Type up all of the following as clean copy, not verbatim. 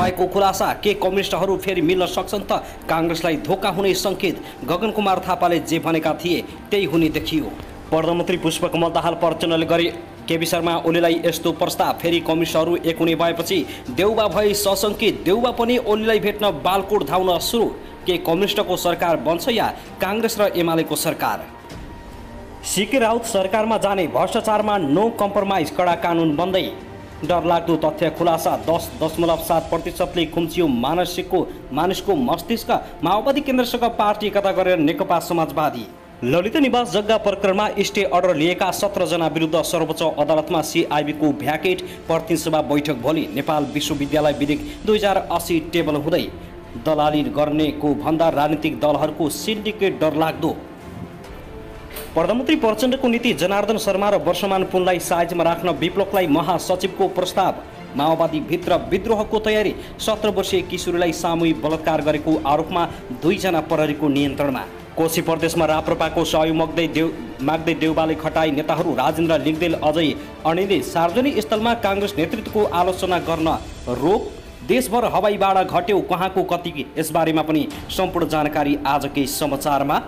भएको खुलासा। के कम्युनिस्टहरू फेरि मिल्न सक्छन् त? काङ्ग्रेसलाई धोका हुने सङ्केत। गगन कुमार थापाले जे भनेका थिए त्यही हुने देखियो। प्रधानमन्त्री पुष्पकमल दाहाल प्रचण्डले गरे केपी शर्मा ओलीलाई यस्तो प्रस्ताव। फेरि कम्युनिस्टहरू एक हुने भएपछि देउबा भई सशङ्कित। देउबा पनि ओलीलाई भेट्न बालकोट धाउन सुरु। के कम्युनिस्टको सरकार बन्छ या काङ्ग्रेस र एमालेको सरकार? सीके राउत सरकारमा जाने। भ्रष्टाचारमा नो कम्प्रोमाइज। कडा कानुन बन्दै। डरलाग्दो तथ्य खुलासा। 10.7%ले खुम्चियो मानिसको मस्तिष्क। माओवादी केन्द्रसँग पार्टी एकता गरेर नेकपा समाजवादी। ललित निवास जग्गा प्रकरणमा स्टे अर्डर लिएका 17 जना विरुद्ध सर्वोच्च अदालतमा सिआइबीको भ्याकेट। प्रतिनिधि बैठक भोलि। नेपाल विश्वविद्यालय विधेयक 2080 टेबल हुँदै। दलाली गर्नेको भन्दा राजनीतिक दलहरूको सिन्डिकेट डरलाग्दो। प्रधानमन्त्री प्रचण्डको नीति। जनार्दन शर्मा र वर्षमान पुनलाई साइजमा राख्न विप्लवलाई महासचिवको प्रस्ताव। माओवादी भित्र विद्रोहको तयारी। 17 वर्षीय किशोरीलाई सामूहिक बलात्कार गरेको आरोपमा 2 जना प्रहरीको नियन्त्रणमा। कोशी प्रदेशमा राप्रपाको सहयोग माग्दै देउबाले खटाई। नेताहरू राजेन्द्र लिङ्गदेल अझै अणिले सार्वजनिक स्थलमा काङ्ग्रेस नेतृत्वको आलोचना गर्न रोक। देशभर हवाईबाट घट्यो कहाँको कति, यसबारेमा पनि सम्पूर्ण जानकारी आजकै समाचारमा।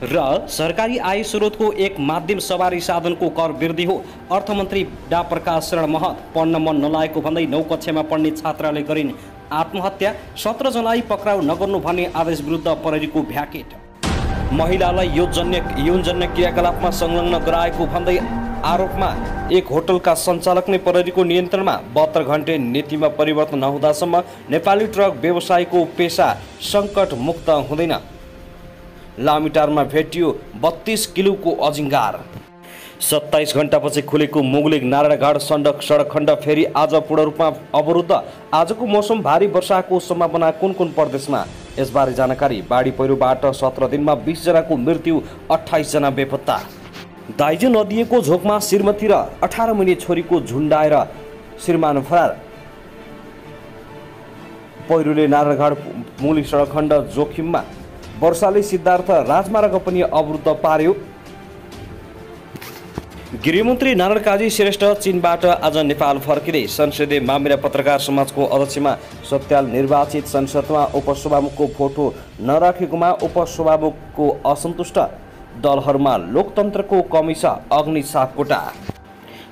र सरकारी आय स्रोतको एक माध्यम सवारी साधनको कर वृद्धि हो। अर्थमन्त्री डा प्रकाश शरण महत। पढ्न मन नलागेको भन्दै 9 कक्षामा पढ्ने छात्राले गरिन् आत्महत्या। 17 जनालाई पक्राउ नगर्नु भन्ने आदेश विरुद्ध प्रहरीको भ्याकेट। महिलालाई यौनजन्य क्रियाकलापमा संलग्न गराएको भन्दै आरोपमा एक होटलका सञ्चालक नै प्रहरीको नियन्त्रणमा। 72 घण्टे नीतिमा परिवर्तन नहुँदासम्म नेपाली ट्रक व्यवसायको पेसा सङ्कट मुक्त हुँदैन। लामिटारमा भेटियो 32 किलोको अजिङ्गार। 27 घण्टापछि खुलेको मुगलिक नारायणघाट सडक खण्ड फेरि आज पूर्ण रूपमा अवरुद्ध। आजको मौसम भारी वर्षाको सम्भावना कुन प्रदेशमा, यसबारे जानकारी। बाढी पहिरोबाट 17 दिनमा 20 जनाको मृत्यु, 28 जना बेपत्ता। दाइजो नदिएको झोकमा श्रीमती र 18 महिने छोरीको झुन्डाएर श्रीमान फरार। पहिरोले नारायणघाट मुगलिक सडक खण्ड जोखिममा। वर्षाले सिद्धार्थ राजमार्ग पनि अवरुद्ध पार्यो। गृहमन्त्री नारायण काजी श्रेष्ठ चीनबाट आज नेपाल फर्किँदै। संसदीय मामिला पत्रकार समाजको अध्यक्षमा सत्याल निर्वाचित। संसदमा उपसभामुखको फोटो नराखेकोमा उपसभामुखको असन्तुष्ट। दलहरूमा लोकतन्त्रको कमी छ, अग्नि सापकोटा।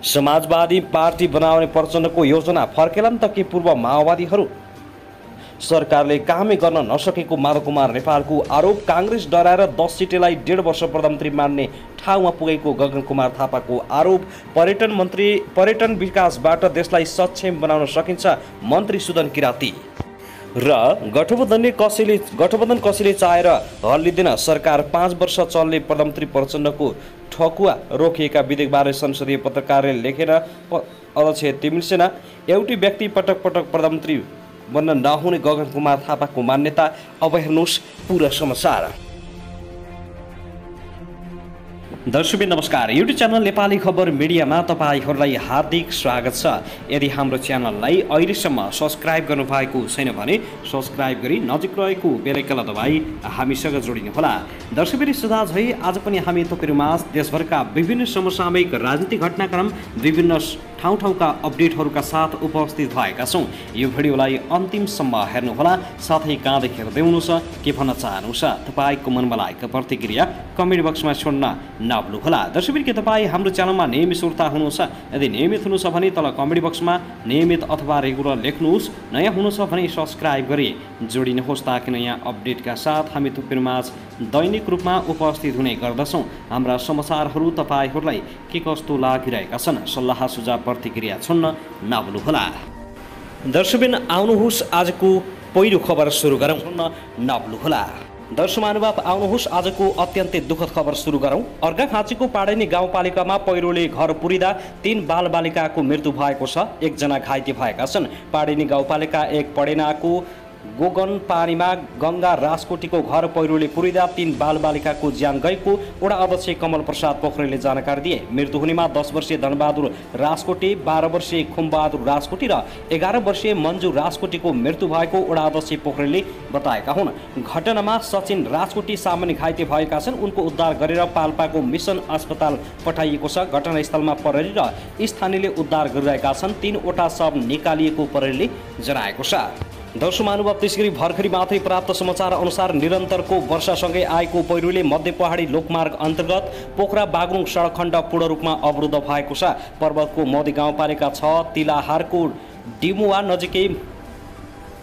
समाजवादी पार्टी बनाउने प्रचण्डको योजना फर्केलान् त के पूर्व माओवादीहरू? सरकारले कामै गर्न नसकेको माधव कुमार नेपालको आरोप। काङ्ग्रेस डराएर 10 सिटेलाई 1.5 वर्ष प्रधानमन्त्री मान्ने ठाउँमा पुगेको गगन कुमार थापाको आरोप। पर्यटन विकासबाट देशलाई सक्षम बनाउन सकिन्छ, मन्त्री सुदन किराती। र गठबन्धन कसैले चाहेर हल्लिँदैन। सरकार 5 वर्ष चल्ने प्रधानमन्त्री प्रचण्डको ठकुवा रोकिएका विधेयकबारे संसदीय पत्रकारले लेखेर अध्यक्ष तिमिल सेना। एउटै व्यक्ति पटक प्रधानमन्त्री बन्न नहुने गगन कुमार थापाको मान्यता। अब हेर्नुहोस् पुरा समाचार। दर्शकबिन नमस्कार। युट्युब च्यानल नेपाली खबर मिडियामा तपाईहरूलाई हार्दिक स्वागत छ। यदि हाम्रो च्यानललाई अहिलेसम्म सब्सक्राइब गर्नुभएको छैन भने सब्सक्राइब गरी नजिक रहेको बेल आइकन दबाई हामीसँग जोडिनुहोला। दर्शकबिन सुझाव आज पनि हामी तपाईँहरूमाझ देशभरका विभिन्न समसामयिक राजनीतिक घटनाक्रम, विभिन्न ठाउँका अपडेटहरूका साथ उपस्थित भएका छौँ। यो भिडियोलाई अन्तिमसम्म हेर्नुहोला। साथै कहाँदेखि हेर्दै हुनुहुन्छ, के भन्न चाहनुहुन्छ, तपाईँको मनमा लागेको प्रतिक्रिया कमेन्ट बक्समा छोड्न नभुल्नुहोला। दर्शकबिन के तपाईँ हाम्रो च्यानलमा नियमित श्रोता हुनुहुन्छ? यदि नियमित हुनुहुन्छ भने तल कमेन्ट बक्समा नियमित अथवा रेगुलर लेख्नुहोस्। नयाँ हुनुहुन्छ भने सब्सक्राइब गरी जोडिनुहोस् ताकि नयाँ अपडेटका साथ हामी तपाईँहरूमाझ दैनिक रूपमा उपस्थित हुने गर्दछौँ। हाम्रा समाचारहरू तपाईँहरूलाई के कस्तो लागिरहेका छन्, सल्लाह सुझाव प्रतिक्रिया छोड्न नभुल्नुहोला। दर्शकबिन आउनुहोस् आजको पहिलो खबर सुरु गरौँ, नभुल्नुहोला। दर्शक महानुभाव आउनुहोस् आजको अत्यन्तै दुःखद खबर सुरु गरौँ। अर्घाखाँचीको पाडैनी गाउँपालिकामा पहिरोले घर पुरिँदा 3 बालबालिकाको मृत्यु भएको छ, 1 जना घाइते भएका छन्। पाडैनी गाउँपालिका 1 पडेनाको गोगन पानीमा गंगा राजकोटीको घर पहिरोले पुरिँदा 3 बालबालिकाको ज्यान गएको वडा अध्यक्ष कमल प्रसाद पोखरेलले जानकारी दिए। मृत्यु हुनेमा 10 वर्षीय धनबहादुर राजकोटी, 12 वर्षीय खुमबहादुर राजकोटी र 11 वर्षीय मन्जु राजकोटीको मृत्यु भएको वडा अध्यक्ष पोखरेलले बताएका हुन्। घटनामा सचिन राजकोटी सामान्य घाइते भएका छन्। उनको उद्धार गरेर पाल्पाको मिसन अस्पताल पठाइएको छ। घटनास्थलमा प्रहरी र स्थानीयले उद्धार गरिरहेका छन्। 3 वटा शव निकालिएको प्रहरीले जनाएको छ। दर्शक महानुभाव, त्यसगरी भर्खरै मात्रै प्राप्त समाचार अनुसार निरन्तरको वर्षासँगै आएको पहिरोले मध्य पहाडी लोकमार्ग अन्तर्गत पोखरा बागलुङ सडक खण्ड पूर्ण रूपमा अवरुद्ध भएको छ। पर्वतको मध्य गाउँपालिका 6 तिलाहारको डिमुवा नजिकै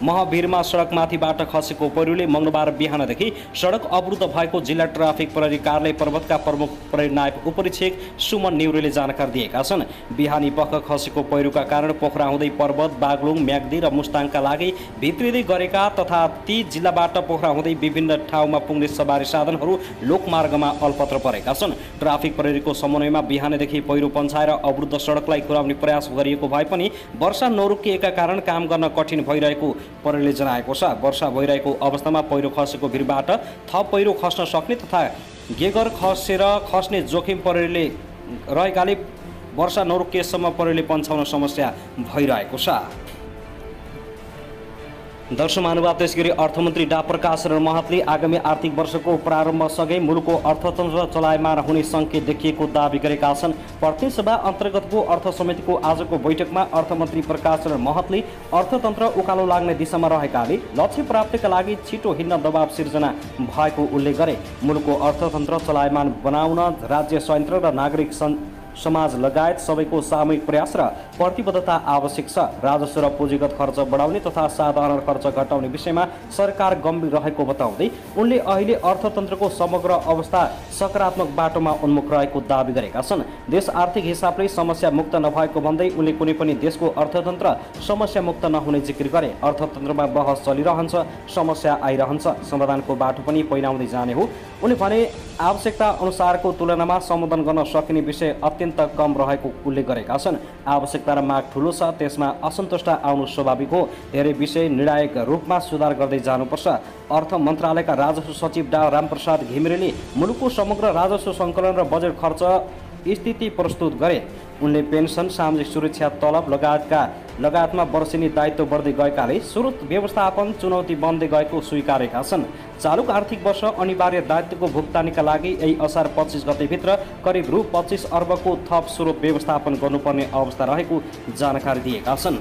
महावीरमा सडकमाथिबाट खसेको पहिरोले मंगलबार बिहानदेखि सडक अवरुद्ध भएको जिल्ला ट्राफिक प्रहरी कार्यालय पर्वतका प्रमुख प्रहरी नायब उपरीक्षक सुमन नेउरेले जानकारी दिएका छन्। बिहानी पख खसेको पहिरोका कारण पोखरा हुँदै पर्वत, बागलुङ, म्याग्दी र मुस्ताङका लागि भित्रिँदै गरेका तथा ती जिल्लाबाट पोखरा हुँदै विभिन्न ठाउँमा पुग्ने सवारी साधनहरू लोकमार्गमा अलपत्र परेका छन्। ट्राफिक प्रहरीको समन्वयमा बिहानदेखि पहिरो पन्छाएर अवरुद्ध सडकलाई खुलाउने प्रयास गरिएको भए पनि वर्षा नरोकिएका कारण काम गर्न कठिन भइरहेको प्रहरीले जनाएको छ। वर्षा भइरहेको अवस्थामा पहिरो खसेको भिरबाट थप पहिरो खस्न सक्ने तथा गेगर खस्ने जोखिम प्रहरीले रहेकाले वर्षा नरोकिएसम्म प्रहरीले पन्छाउन समस्या भइरहेको छ। दर्शक महानुभाव, त्यसगरी अर्थमन्त्री डा प्रकाश शरण महतले आगामी आर्थिक वर्षको प्रारम्भसँगै मुलुकको अर्थतन्त्र चलायमान हुने सङ्केत देखिएको दावी गरेका छन्। प्रतिनिधि सभा अन्तर्गतको अर्थ समितिको आजको बैठकमा अर्थमन्त्री प्रकाश शरण महतले अर्थतन्त्र उकालो लाग्ने दिशामा रहेकाले लक्ष्य प्राप्तिका लागि छिटो हिँड्न दबाव सिर्जना भएको उल्लेख गरे। मुलुकको अर्थतन्त्र चलायमान बनाउन राज्य संयन्त्र र नागरिक समाज लगायत सबैको सामूहिक प्रयास र प्रतिबद्धता आवश्यक छ। राजस्व र पुँजीगत खर्च बढाउने तथा साधारण खर्च घटाउने विषयमा सरकार गम्भीर रहेको बताउँदै उनले अहिले अर्थतन्त्रको समग्र अवस्था सकारात्मक बाटोमा उन्मुख रहेको दावी गरेका छन्। देश आर्थिक हिसाबले समस्या मुक्त नभएको भन्दै उनले कुनै पनि देशको अर्थतन्त्र समस्या मुक्त नहुने जिकिर गरे। अर्थतन्त्रमा बहस चलिरहन्छ, समस्या आइरहन्छ, समाधानको बाटो पनि पहिलाउँदै जाने हो। उनले भने आवश्यकता अनुसारको तुलनामा सम्बोधन गर्न सकिने विषय अत्यन्त कम रहेको उल्लेख गरेका छन्। आवश्यकता र माग ठुलो छ, त्यसमा असन्तुष्ट आउनु स्वाभाविक हो। धेरै विषय निर्णायक रूपमा सुधार गर्दै जानुपर्छ। अर्थ मन्त्रालयका राजस्व सचिव डा रामप्रसाद घिमिरेले मुलुकको समग्र राजस्व सङ्कलन र बजेट खर्च स्थिति प्रस्तुत गरे। उनले पेन्सन, सामाजिक सुरक्षा तलब लगायतमा वर्षेनी दायित्व बढ्दै गएकाले स्रोत व्यवस्थापन चुनौती बन्दै गएको स्वीकारेका छन्। चालुक आर्थिक वर्ष अनिवार्य दायित्वको भुक्तानीका लागि यही असार 25 गतेभित्र करिब रु 25 अर्बको थप स्रोत व्यवस्थापन गर्नुपर्ने अवस्था रहेको जानकारी दिएका छन्।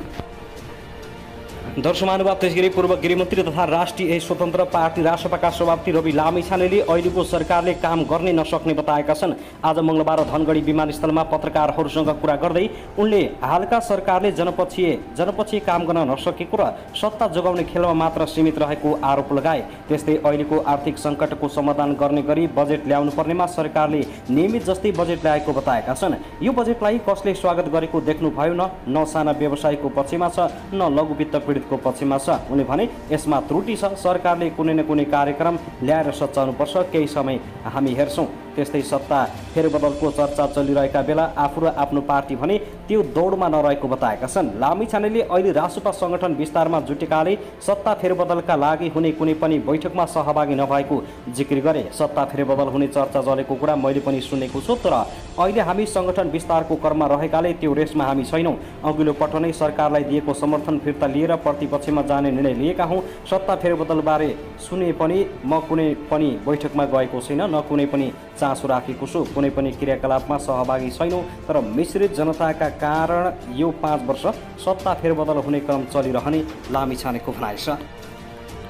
दर्शक महानुभाव, त्यसगरी पूर्व गृहमन्त्री तथा राष्ट्रिय स्वतन्त्र पार्टी रासपाका सभापति रवि लामिछानेले अहिलेको सरकारले काम गर्ने नसक्ने बताएका छन्। आज मंगलबार धनगढी विमानस्थलमा पत्रकारहरूसँग कुरा गर्दै उनले हालका सरकारले जनपक्षीय काम गर्न नसकेको र सत्ता जोगाउने खेलमा मात्र सीमित रहेको आरोप लगाए। त्यस्तै अहिलेको आर्थिक सङ्कटको समाधान गर्ने गरी बजेट ल्याउनु पर्नेमा सरकारले नियमित जस्तै बजेट ल्याएको बताएका छन्। यो बजेटलाई कसले स्वागत गरेको देख्नुभयो न साना व्यवसायको पक्षमा छ न लघुवित्त पीडित को पक्षमा छ। उनले भने यसमा त्रुटि छ, सरकारले कुनै न कुनै कार्यक्रम ल्याएर सच्याउनुपर्छ। केही समय हामी हेर्छौँ। त्यस्तै सत्ता फेरबदलको चर्चा चलिरहेका बेला आफू र आफ्नो पार्टी भने त्यो दौडमा नरहेको बताएका छन्। लामिछानेले अहिले रासपा सङ्गठन विस्तारमा जुटेकाले सत्ता फेरबदलका लागि हुने कुनै पनि बैठकमा सहभागी नभएको जिकिर गरे। सत्ता फेरबदल हुने चर्चा चलेको कुरा मैले पनि सुनेको छु, तर अहिले हामी सङ्गठन विस्तारको क्रममा रहेकाले त्यो रेसमा हामी छैनौँ। अघिल्लो पटक नै सरकारलाई दिएको समर्थन फिर्ता लिएर प्रतिपक्षमा जाने निर्णय लिएका हौँ। सत्ता फेरबदलबारे सुने पनि म कुनै पनि बैठकमा गएको छैन, न कुनै पनि चासो राखेको छु। कुनै पनि क्रियाकलापमा सहभागी छैनौँ। तर मिश्रित जनताका कारण यो 5 वर्ष सत्ता फेरबदल हुने क्रम चलिरहने लामिछानेको भनाइ छ।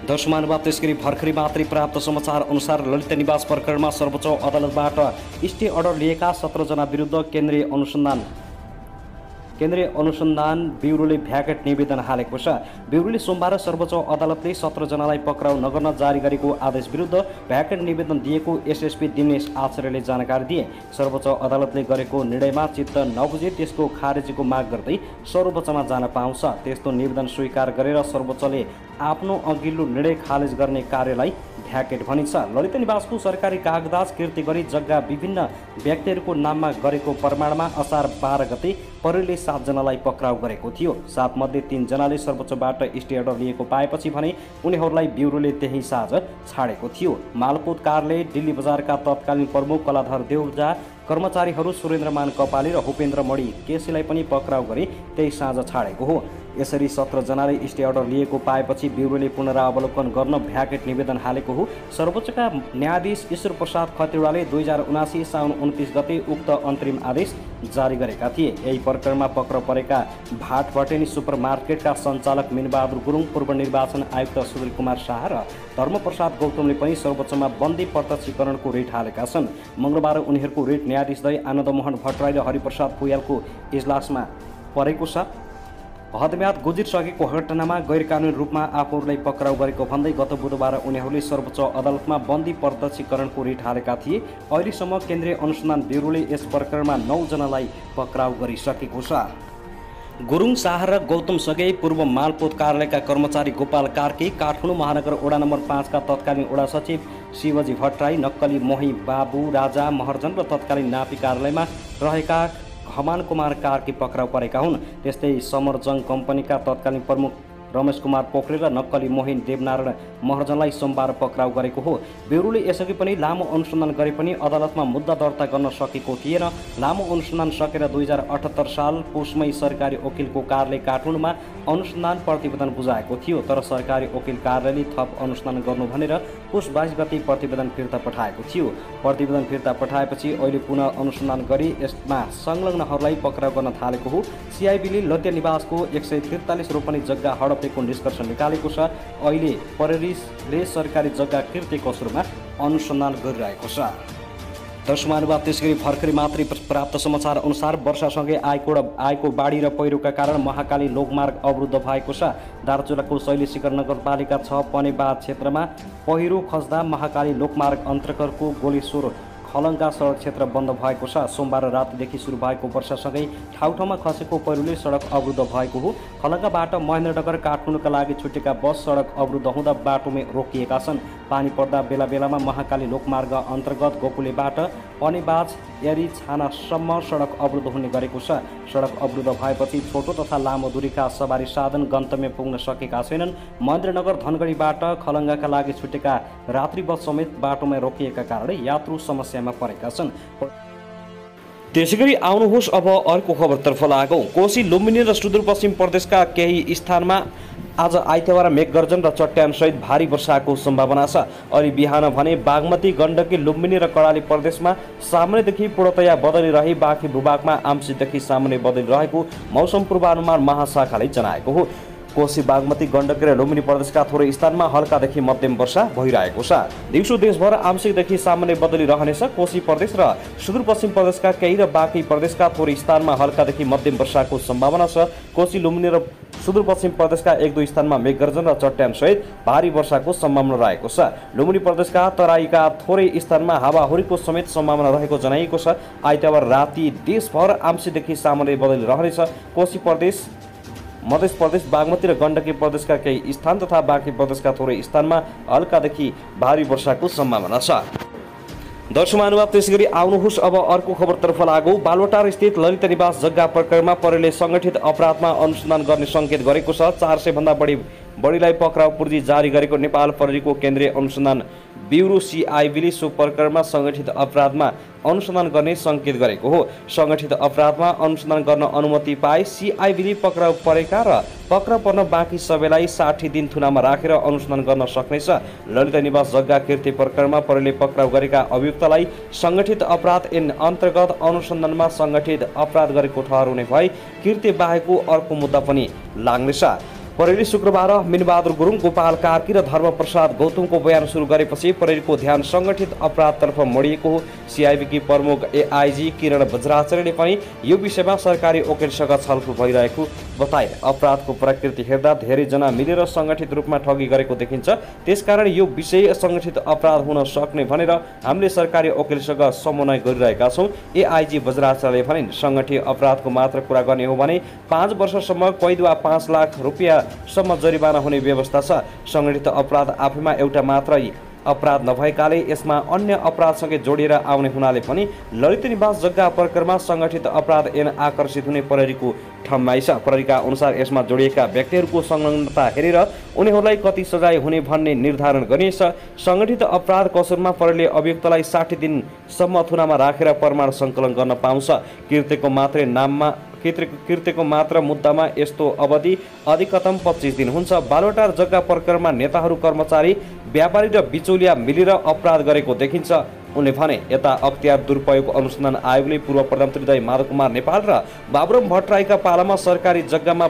दर्शक महानुभाव, त्यसगरी भर्खरै मात्रै प्राप्त समाचार अनुसार ललित निवास प्रकरणमा सर्वोच्च अदालतबाट स्टे अर्डर लिएका 17 जना विरुद्ध केन्द्रीय अनुसन्धान ब्युरोले भ्याकेट निवेदन हालेको छ। ब्युरोले सोमबार सर्वोच्च अदालतले 17 जनालाई पक्राउ नगर्न जारी गरेको आदेश विरुद्ध भ्याकेट निवेदन दिएको एसएसपी दिनेश आचार्यले जानकारी दिए। सर्वोच्च अदालतले गरेको निर्णयमा चित्त नबुझे त्यसको खारेजीको माग गर्दै सर्वोच्चमा जान पाउँछ। त्यस्तो निवेदन स्वीकार गरेर सर्वोच्चले आफ्नो अघिल्लो निर्णय खारेज गर्ने कार्यलाई भ्याकेट भनिन्छ। ललित निवासको सरकारी कागजात कृति गरी जग्गा विभिन्न व्यक्तिहरूको नाममा गरेको प्रमाणमा असार 12 गते प्रहरीले 7 जनालाई पक्राउ गरेको थियो। 7 मध्ये 3 जनाले सर्वोच्चबाट स्टे अर्डर लिएको पाएपछि भने उनीहरूलाई ब्युरोले त्यही साँझ छाडेको थियो। मालपोत कार्यालय दिल्ली बजारका तत्कालीन प्रमुख कलाधर देउजा कर्मचारीहरू सुरेन्द्रमान कपाली र भूपेन्द्र मणि केसीलाई पनि पक्राउ गरी त्यही साँझ छाडेको हो। यसरी 17 जनाले स्टे अर्डर लिएको पाएपछि ब्युरोले पुनरावलोकन गर्न भ्याकेट निवेदन हालेको हो। सर्वोच्चका न्यायाधीश ईश्वर प्रसाद खतिवड़ाले 2079 साउन 29 गते उक्त अन्तरिम आदेश जारी गरेका थिए। यही प्रकरणमा पक्राउ परेका भाटभटेनी सुपर मार्केटका सञ्चालक मिनबहादुर गुरुङ, पूर्व निर्वाचन आयुक्त सुधीर कुमार शाह र धर्मप्रसाद गौतमले पनि सर्वोच्चमा बन्दी प्रत्यक्षीकरणको रिट हालेका छन्। मङ्गलबार उनीहरूको रिट न्यायाधीशद्वय आनन्दमोहन भट्टराई र हरिप्रसाद पुयालको इजलासमा परेको छ। हदम्याद गुजिरसकेको घटनामा गैरकानुनी रूपमा आफूहरूलाई पक्राउ गरेको भन्दै गत बुधबार उनीहरूले सर्वोच्च अदालतमा बन्दी प्रत्यक्षीकरणको रिट हालेका थिए। अहिलेसम्म केन्द्रीय अनुसन्धान ब्युरोले यस प्रकरणमा 9 जनालाई पक्राउ गरिसकेको छ। गुरुङ, शाह र गौतमसँगै पूर्व मालपोत कार्यालयका कर्मचारी गोपाल कार्की, काठमाडौँ महानगर वडा नम्बर 5 का तत्कालीन वडा सचिव शिवजी भट्टराई, नक्कली मोही बाबु राजा महर्जन र तत्कालीन नापी कार्यालयमा रहेका हमान कुमार कार्की पक्राउ परेका हुन्। त्यस्तै समरजङ कम्पनीका तत्कालीन प्रमुख रमेश कुमार पोखरेल र नक्कली मोहिन देवनारायण महर्जनलाई सोमबार पक्राउ गरेको हो। ब्युरोले यसअघि पनि लामो अनुसन्धान गरे पनि अदालतमा मुद्दा दर्ता गर्न सकेको थिएन। लामो अनुसन्धान सकेर 2078 साल पुसमै सरकारी वकिलको कार्यालय काठमाडौँमा अनुसन्धान प्रतिवेदन बुझाएको थियो। तर सरकारी वकिल कार्यालयले थप अनुसन्धान गर्नु भनेर पुस 22 गते प्रतिवेदन फिर्ता पठाएको थियो। प्रतिवेदन फिर्ता पठाएपछि अहिले पुनः अनुसन्धान गरी यसमा संलग्नहरूलाई पक्राउ गर्न थालेको हो। सिआइबीले लद्या निवासको 143 रोपनी जग्गा हडपेको निष्कर्ष निकालेको छ। अहिले प्रहरीले सरकारी जग्गा किर्ते कसुरमा अनुसन्धान गरिरहेको छ। दर्शकमानुभाव, त्यसगरी भर्खरै मात्रै प्राप्त समाचार अनुसार वर्षासँगै आएको बाढी र पहिरोका कारण महाकाली लोकमार्ग अवरुद्ध भएको छ। दार्चुलाको शैलेशिखर नगरपालिका 6 पनेबाद क्षेत्रमा पहिरो खस्दा महाकाली लोकमार्ग अन्तर्गतको गोलेश्वर खलङ्गा सडक क्षेत्र बन्द भएको छ। सोमबार रातिदेखि सुरु भएको वर्षासँगै ठाउँ ठाउँमा खसेको पहिरोले सडक अवरुद्ध भएको हो। खलङ्गाबाट महेन्द्रनगर काठमाडौँका लागि छुटेका बस सडक अवरुद्ध हुँदा बाटोमै रोकिएका छन्। पानी पर्दा बेला बेलामा महाकाली लोकमार्ग अन्तर्गत गोकुलेबाट पनेबाज एरी छानासम्म सडक अवरुद्ध हुने गरेको छ। सडक अवरुद्ध भएपछि छोटो तथा लामो दूरीका सवारी साधन गन्तव्य पुग्न सकेका छैनन्। महेन्द्रनगर धनगढीबाट खलङ्गाका लागि छुटेका रात्रि बस समेत बाटोमा रोकिएका कारण यात्रु समस्यामा परेका छन्। त्यसैगरी आउनुहोस् अब अर्को खबरतर्फ लागौँ। कोशी, लुम्बिनी र सुदूरपश्चिम प्रदेशका केही स्थानमा आज आइतबार मेघगर्जन र चट्यानसहित भारी वर्षाको सम्भावना छ। अलि बिहान भने बागमती, गण्डकी, लुम्बिनी र कर्णाली प्रदेशमा सामान्यदेखि पूर्णतया बदली रही बाँकी भूभागमा आंशिकदेखि सामान्य बदली रहेको मौसम पूर्वानुमान महाशाखाले जनाएको हो। कोशी, बागमती, गण्डकी र लुम्बिनी प्रदेशका थोरै स्थानमा हल्कादेखि मध्यम वर्षा भइरहेको छ। दिउँसो देशभर आंशिकदेखि सामान्य बदली रहनेछ। कोशी प्रदेश र सुदूरपश्चिम प्रदेशका केही र बाँकी प्रदेशका थोरै स्थानमा हल्कादेखि मध्यम वर्षाको सम्भावना छ। कोशी, लुम्बिनी र सुदूरपश्चिम प्रदेशका 1-2 स्थानमा मेघगर्जन र चट्यानसहित भारी वर्षाको सम्भावना रहेको छ। लुम्बिनी प्रदेशका तराईका थोरै स्थानमा हावाहुरीको समेत सम्भावना रहेको जनाइएको छ। आइतबार राति देशभर आंशिकदेखि सामान्य बदली रहनेछ। कोशी प्रदेश, मध्य प्रदेश, बागमती र गण्डकी प्रदेशका केही स्थान तथा बाँकी प्रदेशका थोरै स्थानमा हल्कादेखि भारी वर्षाको सम्भावना छ। दर्शकमानुभाव, त्यसैगरी आउनुहोस् अब अर्को खबरतर्फ लागौँ। बालुवाटार स्थित ललित निवास जग्गा प्रकरणमा प्रहरीले सङ्गठित अपराधमा अनुसन्धान गर्ने सङ्केत गरेको छ। 400 भन्दा बढीलाई पक्राउ पूर्जी जारी गरेको नेपाल प्रहरीको केन्द्रीय अनुसन्धान ब्युरो सिआइबीले सो प्रकरणमा सङ्गठित अपराधमा अनुसन्धान गर्ने सङ्केत गरेको हो। सङ्गठित अपराधमा अनुसन्धान गर्न अनुमति पाए सिआइबीले पक्राउ परेका र पक्राउ पर्न बाँकी सबैलाई 60 दिन थुनामा राखेर अनुसन्धान गर्न सक्नेछ। ललित निवास जग्गा किर्ती प्रकरणमा प्रहरीले पक्राउ गरेका अभियुक्तलाई सङ्गठित अपराध ऐन अन्तर्गत अनुसन्धानमा सङ्गठित अपराध गरेको ठहराउने भए किर्ती बाहेकको अर्को मुद्दा पनि लाग्नेछ। प्रहरीले शुक्रबार मिनबहादुर गुरुङ, गोपाल कार्की र धर्मप्रसाद गौतमको बयान सुरु गरेपछि प्रहरीको ध्यान सङ्गठित अपराधतर्फ मोडिएको हो। सिआइबीकी प्रमुख एआइजी किरण बज्राचार्यले पनि यो विषयमा सरकारी वकिलसँग छलफल भइरहेको बताए। अपराधको प्रकृति हेर्दा धेरैजना मिलेर सङ्गठित रूपमा ठगी गरेको देखिन्छ। त्यसकारण यो विषय सङ्गठित अपराध हुन सक्ने भनेर हामीले सरकारी वकिलसँग समन्वय गरिरहेका छौँ। एआइजी बज्राचार्यले भनिन्, सङ्गठित अपराधको मात्र कुरा गर्ने हो भने 5 वर्षसम्म कैद वा 5 लाख रुपियाँ सम्म जरिवाना हुने व्यवस्था छ। सङ्गठित अपराध आफैमा एउटा मात्रै अपराध नभएकाले यसमा अन्य अपराधसँगै जोडिएर आउने हुनाले पनि ललित निवास जग्गा प्रकरणमा सङ्गठित अपराध ऐन आकर्षित हुने प्रहरीको ठम्याइ छ। प्रहरीका अनुसार यसमा जोडिएका व्यक्तिहरूको संलग्नता हेरेर उनीहरूलाई कति सजाय हुने भन्ने निर्धारण गरिनेछ। सङ्गठित अपराध कसुरमा प्रहरीले अभियुक्तलाई 60 दिनसम्म थुनामा राखेर प्रमाण सङ्कलन गर्न पाउँछ। कृत्यको मात्र मुद्दामा यस्तो अवधि अधिकतम 25 दिन हुन्छ। बालुवाटार जग्गा प्रकरणमा नेताहरू, कर्मचारी, व्यापारी र बिचौलिया मिलेर अपराध गरेको देखिन्छ। उनले भने यता अख्तियार दुरुपयोग अनुसन्धान आयोगले पूर्व प्रधानमन्त्री दय माधव कुमार नेपाल र बाबुराम भट्टराईका पालामा सरकारी जग्गामा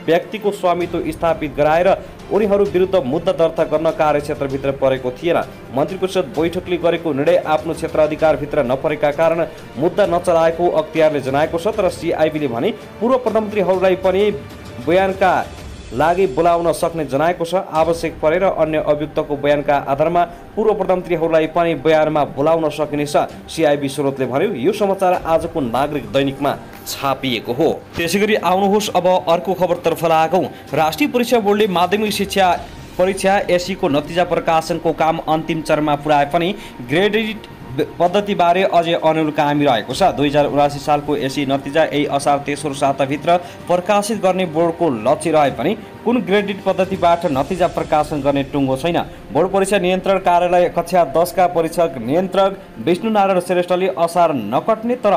व्यक्तिको स्वामित्व स्थापित गराएर उनीहरू विरुद्ध मुद्दा दर्ता गर्न कार्यक्षेत्रभित्र परेको थिएन। मन्त्री परिषद बैठकले गरेको निर्णय आफ्नो क्षेत्र अधिकारभित्र नपरेका कारण मुद्दा नचलाएको अख्तियारले जनाएको छ। तर सिआइबीले भने पूर्व प्रधानमन्त्रीहरूलाई पनि बयानका लागि बोलाउन सक्ने जनाएको छ। आवश्यक परेर अन्य अभियुक्तको बयानका आधारमा पूर्व प्रधानमन्त्रीहरूलाई पनि बयानमा बोलाउन सकिनेछ। सिआइबी स्रोतले भन्यो यो समाचार आजको नागरिक दैनिकमा छापिएको हो। त्यसैगरी आउनुहोस् अब अर्को खबरतर्फ लागौँ। राष्ट्रिय परीक्षा बोर्डले माध्यमिक शिक्षा परीक्षा एसईको नतिजा प्रकाशनको काम अन्तिम चरणमा पुर्याए पनि ग्रेडेड पद्धतिबारे अझै अनुकूल कायम रहेको छ। 2079 सालको एसई नतिजा यही असार तेस्रो साताभित्र प्रकाशित गर्ने बोर्डको लक्ष्य रहे पनि कुन ग्रेडेड पद्धतिबाट नतिजा प्रकाशन गर्ने टुङ्गो छैन। बोर्ड परीक्षा नियन्त्रण कार्यालय कक्षा 10 का परीक्षक नियन्त्रक विष्णुनारायण श्रेष्ठले असार नकट्ने तर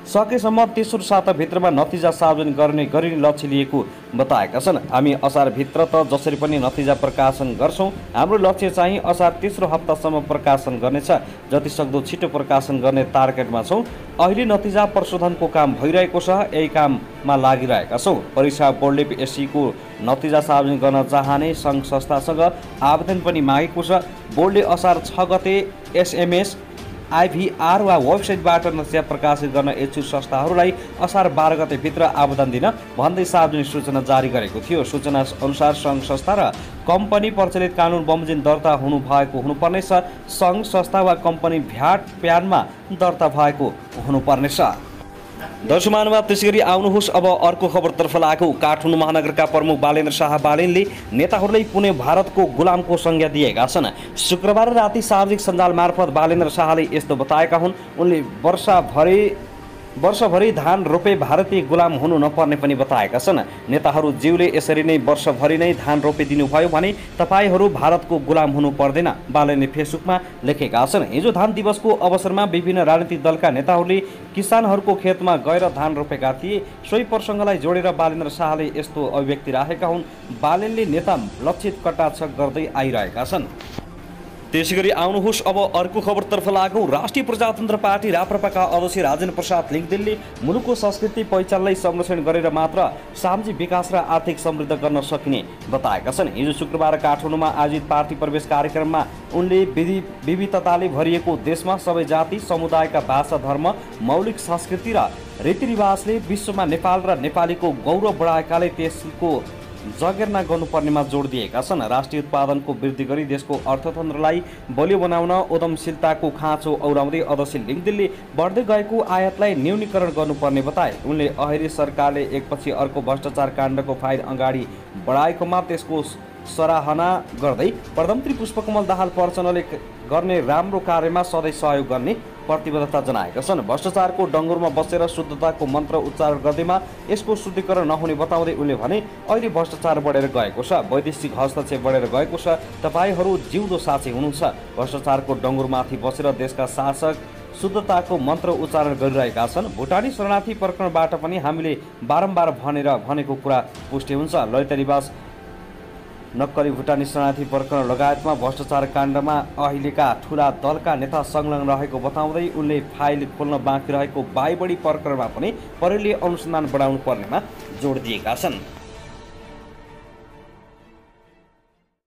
सकेसम्म तेस्रो साताभित्रमा नतिजा सार्वजनिक गर्ने गरी लक्ष्य लिएको बताएका छन्। हामी असारभित्र त जसरी पनि नतिजा प्रकाशन गर्छौँ। हाम्रो लक्ष्य चाहिँ असार तेस्रो हप्तासम्म प्रकाशन गर्नेछ। जति सक्दो छिटो प्रकाशन गर्ने टार्गेटमा छौँ। अहिले नतिजा प्रशोधनको काम भइरहेको छ। यही काममा लागिरहेका छौँ। परीक्षा बोर्डले एसईको नतिजा सार्वजनिक गर्न चाहने सङ्घ संस्थासँग आवेदन पनि मागेको छ। बोर्डले असार 6 गते एसएमएस आइभीआर वा वेबसाइटबाट नतिजा प्रकाशित गर्न इच्छुक संस्थाहरूलाई असार 12 गतेभित्र आवेदन दिन भन्दै सार्वजनिक सूचना जारी गरेको थियो। सूचना अनुसार सङ्घ संस्था र कम्पनी प्रचलित कानुन बमोजिम दर्ता हुनुभएको हुनुपर्नेछ। सङ्घ संस्था वा कम्पनी भ्याट प्यानमा दर्ता भएको हुनुपर्नेछ। दर्शक महानुभाव, त्यसैगरी आउनुहोस् अब अर्को खबरतर्फ लागौँ। काठमाडौँ महानगरका प्रमुख बालेन्द्र शाह बालेनले नेताहरूलाई पुणे भारतको गुलामको संज्ञा दिएका छन्। शुक्रबार राति सामाजिक सञ्जाल मार्फत बालेन्द्र शाहले यस्तो बताएका हुन्। उनले वर्षभरि धान रोपे भारतीय गुलाम हुनु नपर्ने पनि बताएका छन्। नेताहरू ज्यूले यसरी नै वर्षभरि नै धान रोपिदिनुभयो भने तपाईहरू भारतको गुलाम हुनु पर्दैन, बालेनले फेसबुकमा लेखेका छन्। हिजो धान दिवसको अवसरमा विभिन्न राजनीतिक दलका नेताहरूले किसानहरूको खेतमा गएर धान रोपेका थिए। सोही प्रसङ्गलाई जोडेर बालेन्द्र शाहले यस्तो अभिव्यक्ति राखेका हुन्। बालेनले नेता लक्षित कटाक्ष गर्दै आइरहेका छन्। त्यसैगरी आउनुहोस् अब अर्को खबरतर्फ लागौँ। राष्ट्रिय प्रजातन्त्र पार्टी राप्रपाका अध्यक्ष राजेन्द्र प्रसाद लिङ्गदेनले मुलुकको संस्कृति पहिचानलाई संरक्षण गरेर मात्र सामाजिक विकास र आर्थिक समृद्ध गर्न सकिने बताएका छन्। हिजो शुक्रबार काठमाडौँमा आयोजित पार्टी प्रवेश कार्यक्रममा उनले विविधताले भरिएको देशमा सबै जाति समुदायका भाषा, धर्म, मौलिक संस्कृति र रीतिरिवाजले विश्वमा नेपाल र नेपालीको गौरव बढाएकाले त्यसको जगेर्ना गर्नुपर्नेमा जोड दिएका छन्। राष्ट्रिय उत्पादनको वृद्धि गरी देशको अर्थतन्त्रलाई बलियो बनाउन उद्यमशीलताको खाँचो औराउँदै अध्यक्ष लिङ्गदेनले बढ्दै गएको आयातलाई न्यूनीकरण गर्नुपर्ने बताए। उनले अहिले सरकारले एकपछि अर्को भ्रष्टाचार काण्डको फाइल अगाडि बढाएकोमा त्यसको सराहना गर्दै प्रधानमन्त्री पुष्पकमल दाहाल प्रचण्डले गर्ने राम्रो कार्यमा सधैँ सहयोग गर्ने प्रतिबद्धता जनाएका छन्। भ्रष्टाचारको डङ्गुरमा बसेर शुद्धताको मन्त्र उच्चारण गर्दैमा यसको शुद्धिकरण नहुने बताउँदै उनले भने अहिले भ्रष्टाचार बढेर गएको छ, वैदेशिक हस्तक्षेप बढेर गएको छ। तपाईहरू जिउँदो साक्षी हुनुहुन्छ। भ्रष्टाचारको डङ्गुरमाथि बसेर देशका शासक शुद्धताको मन्त्र उच्चारण गरिरहेका छन्। भुटानी शरणार्थी प्रकरणबाट पनि हामीले बारम्बार भनेको कुरा पुष्टि हुन्छ। ललित निवास नक्कली भुटानी शरणार्थी प्रकरण लगायतमा भ्रष्टाचार काण्डमा अहिलेका ठुला दलका नेता संलग्न रहेको बताउँदै उनले फाइल खोल्न बाँकी रहेको 22 बढी प्रकरणमा पनि प्रहरीले अनुसन्धान बढाउनु पर्नेमा जोड दिएका छन्।